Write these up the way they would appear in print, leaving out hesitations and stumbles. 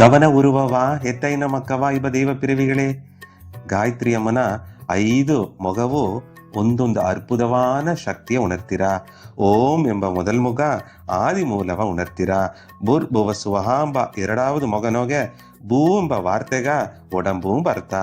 ಕವನ ಉರುವವ ಎತ್ತೈನ ಮಕ್ಕವ ಇವ ದೇವ ಪಿರವಿಗಳೇ. ಗಾಯತ್ರಿ ಅಮ್ಮನ 5 ಮೊಗವು ಒಂದೊಂದು ಅರ್ಬುದವಾನ ಶಕ್ತಿಯ ಉಣರ್ತೀರಾ. ಓಂ ಎಂಬ ಮೊದಲ್ ಮುಗ ಆದಿ ಮೂಲವ ಉಣರ್ತೀರಾ. ಬುರ್ ಭುವ ಸುವಹಾಂಬ 2வது ಮೊಗನೋಗೆ ಭೂ ಎಂಬ ವಾರ್ತೆಗ ಒಡಂಬೂ ಬರ್ತ.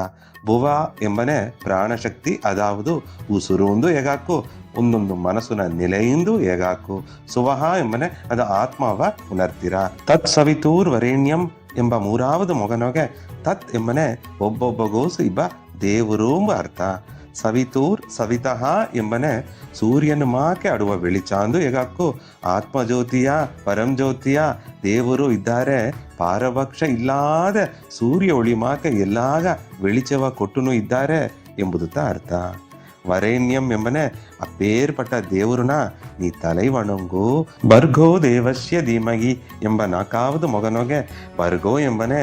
ಭುವ ಎಂಬನೆ ಪ್ರಾಣಶಕ್ತಿ, ಅದಾವುದು ಉಸುರುಂದು ಎಗಾಕು ಒಂದೊಂದು ಮನಸ್ಸುನ ನೆಲೆಯಿಂದು ಎಗಾಕು. ಸುವಹ ಎಂಬನೆ ಅದು ಆತ್ಮವ ಉಣರ್ತೀರಾ. ತತ್ ಸವಿತೂರ್ ವರೇಣ್ಯಂ ಎಂಬ 3வது ಮೊಗನೋಗೆ ತತ್ ಎಂಬನೆ ಒಬ್ಬೊಬ್ಬಗೋಸು ಇಬ್ಬ ದೇವರು ಎಂಬ ಅರ್ಥ. ಸವಿತೂರ್ ಸವಿತಃ ಎಂಬನೆ ಸೂರ್ಯನ ಮಾಕೆ ಆಡುವ ಬೆಳಿಚಾಂದು ಎಗಾಕು. ಆತ್ಮಜ್ಯೋತಿಯ ಪರಂಜ್ಯೋತಿಯ ದೇವರು ಇದ್ದಾರೆ, ಪಾರಭಕ್ಷ ಇಲ್ಲಾದ ಸೂರ್ಯ ಒಳಿ ಮಾಕೆ ಎಲ್ಲಾಗ வெளிச்சವ ಕೊಟ್ಟುನು ಇದ್ದಾರೆ ಎಂಬುದು ಅರ್ಥ. ವರೇಣ್ಯಂ ಎಂಬನೆ ಅಪೇರ್ಪಟ್ಟ ದೇವರುನ ನೀ ತಲೈ ವಣಂಗು. ಬರ್ಗೋ ದೇವಸ್ಯ ಧೀಮಹಿ ಎಂಬ 4வது ಮೊಗನೋಗೆ ಬರ್ಗೋ ಎಂಬನೆ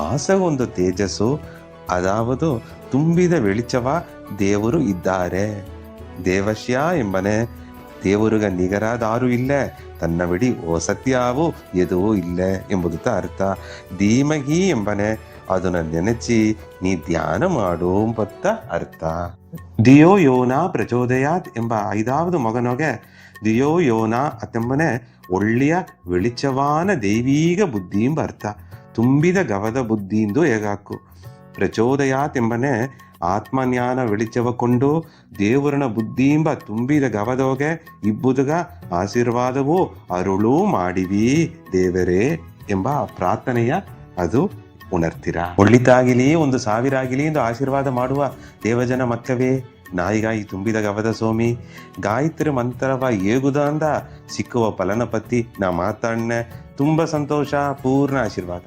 ಆಸಗೊಂದು ತೇಜಸ್ಸು, ಅದಾವುದು ತುಂಬಿದ வெளிச்சವ ದೇವರು ಇದ್ದಾರೆ. ದೇವಶ್ಯ ಎಂಬನೆ ದೇವರುಗ ನಿಗರಾದಾರು ಇಲ್ಲ, ತನ್ನ ಬಿಡಿ ಓ ಸತ್ಯಾವು ಎದುವೂ ಇಲ್ಲ ಎಂಬುದು ಅರ್ಥ. ಧೀಮಹಿ ಎಂಬನೆ ಅದನ್ನ ನೆನೆಚಿ ನೀ ಧ್ಯಾನ ಮಾಡು ಎಂಬತ್ತ ಅರ್ಥ. ದಿಯೋ ಯೋನ ಪ್ರಚೋದಯಾತ್ ಎಂಬ 5வது ಮೊಗನೋಗೆ ದಿಯೋ ಯೋನ ಅತೆಂಬನೆ ಒಳ್ಳೆಯ வெளிச்சವಾನ ದೈವೀಗ ಬುದ್ಧಿ ಎಂಬ ಅರ್ಥ. ತುಂಬಿದ ಗವದ ಬುದ್ಧಿಯಿಂದ ಹೇಗಾಕು. ಪ್ರಚೋದಯಾತ್ ಎಂಬನೆ ಆತ್ಮಜ್ಞಾನ வெளிச்சವ ಕೊಂಡು ದೇವರನ ಬುದ್ಧಿಂಬ ತುಂಬಿದ ಗವದೋಗೆ ಇಬ್ಬುದುಗ ಆಶೀರ್ವಾದವೂ ಅರುಳು ಮಾಡಿವಿ ದೇವರೇ ಎಂಬ ಪ್ರಾರ್ಥನೆಯ ಅದು ಉಣರ್ತೀರಾ. ಒಳ್ಳಿತಾಗಿಲಿ 1,000 ಆಗಿಲಿ ಎಂದು ಆಶೀರ್ವಾದ ಮಾಡುವ ದೇವಜನ ಮಕ್ಕವೇ, ನಾಯಿಗಾಯಿ ತುಂಬಿದ ಗವದ ಸೋಮಿ ಗಾಯತ್ರಿ ಮಂತ್ರವ ಏಗುದ ಅಂದ ಸಿಕ್ಕುವ ಫಲನ ಪತ್ತಿ ನಾ ಮಾತಾಡ್ನೆ. ತುಂಬ ಸಂತೋಷ, ಪೂರ್ಣ ಆಶೀರ್ವಾದ.